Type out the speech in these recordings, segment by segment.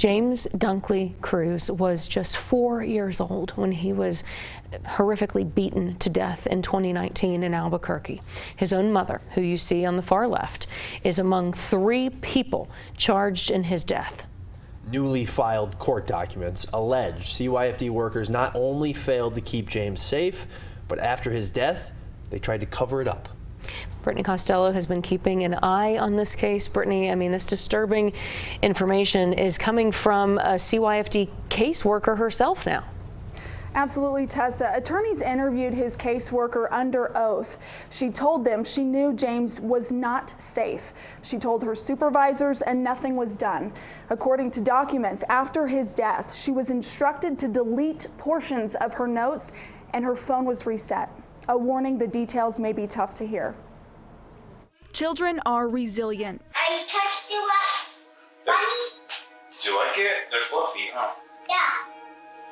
James Dunklee Cruz was just 4 years old when he was horrifically beaten to death in 2019 in Albuquerque. His own mother, who you see on the far left, is among 3 people charged in his death. Newly filed court documents allege CYFD workers not only failed to keep James safe, but after his death, they tried to cover it up. Brittany Costello has been keeping an eye on this case. Brittany, I mean, this disturbing information is coming from a CYFD caseworker herself now. Absolutely, Tessa. Attorneys interviewed his caseworker under oath. She told them she knew James was not safe. She told her supervisors and nothing was done. According to documents, after his death, she was instructed to delete portions of her notes and her phone was reset. A warning, the details may be tough to hear. Children are resilient. I touched you up, bunny. Did you like it? They're fluffy, huh? Yeah.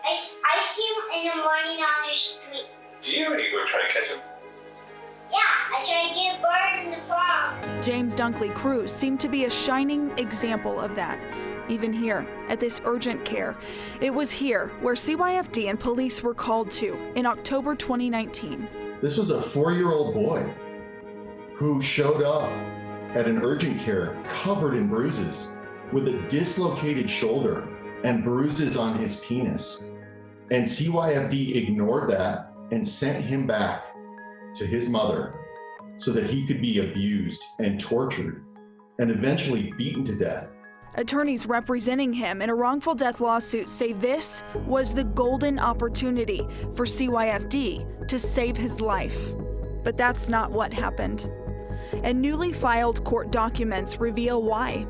I see them in the morning on the street. Do you ever go try to catch them? Yeah, I try to get a bird in the frog. James Dunklee Cruz seemed to be a shining example of that. Even here, at this urgent care. It was here where CYFD and police were called to in October 2019. This was a 4-year-old boy who showed up at an urgent care covered in bruises with a dislocated shoulder and bruises on his penis. And CYFD ignored that and sent him back to his mother so that he could be abused and tortured and eventually beaten to death. Attorneys representing him in a wrongful death lawsuit say this was the golden opportunity for CYFD to save his life. But that's not what happened. And newly filed court documents reveal why.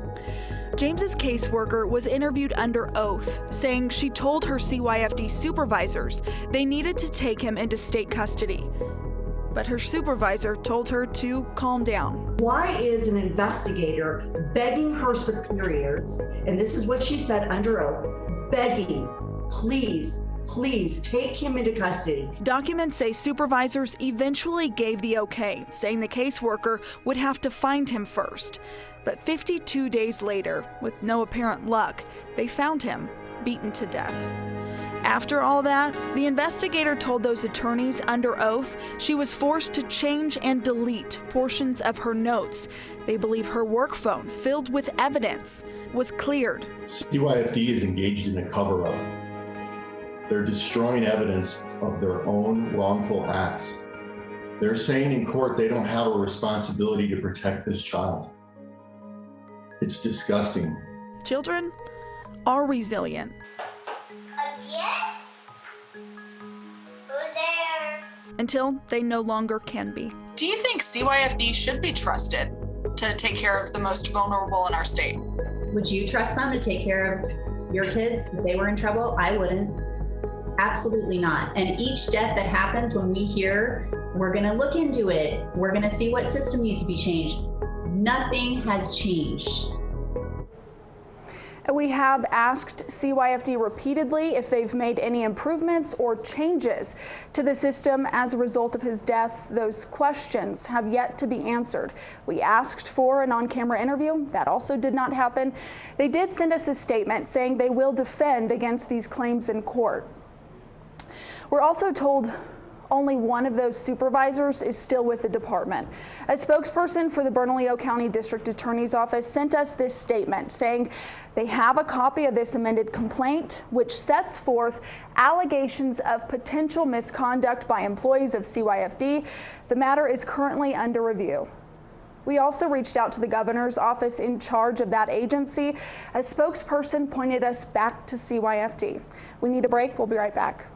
James's caseworker was interviewed under oath, saying she told her CYFD supervisors they needed to take him into state custody. But her supervisor told her to calm down. Why is an investigator begging her superiors, and this is what she said under oath, begging, please take him into custody? Documents say supervisors eventually gave the okay, saying the caseworker would have to find him first. But 52 days later, with no apparent luck, they found him beaten to death. After all that, the investigator told those attorneys under oath she was forced to change and delete portions of her notes. They believe her work phone, filled with evidence, was cleared. CYFD is engaged in a cover-up. They're destroying evidence of their own wrongful acts. They're saying in court they don't have a responsibility to protect this child. It's disgusting. Children are resilient. Again? Who's there? Until they no longer can be. Do you think CYFD should be trusted to take care of the most vulnerable in our state? Would you trust them to take care of your kids if they were in trouble? I wouldn't. Absolutely not. And each death that happens, when we hear, we're going to look into it. We're going to see what system needs to be changed. Nothing has changed. We have asked CYFD repeatedly if they've made any improvements or changes to the system as a result of his death. Those questions have yet to be answered. We asked for an on-camera interview. That also did not happen. They did send us a statement saying they will defend against these claims in court. We're also told only one of those supervisors is still with the department. A spokesperson for the Bernalillo County District Attorney's Office sent us this statement saying they have a copy of this amended complaint, which sets forth allegations of potential misconduct by employees of CYFD. The matter is currently under review. We also reached out to the governor's office in charge of that agency. A spokesperson pointed us back to CYFD. We need a break. We'll be right back.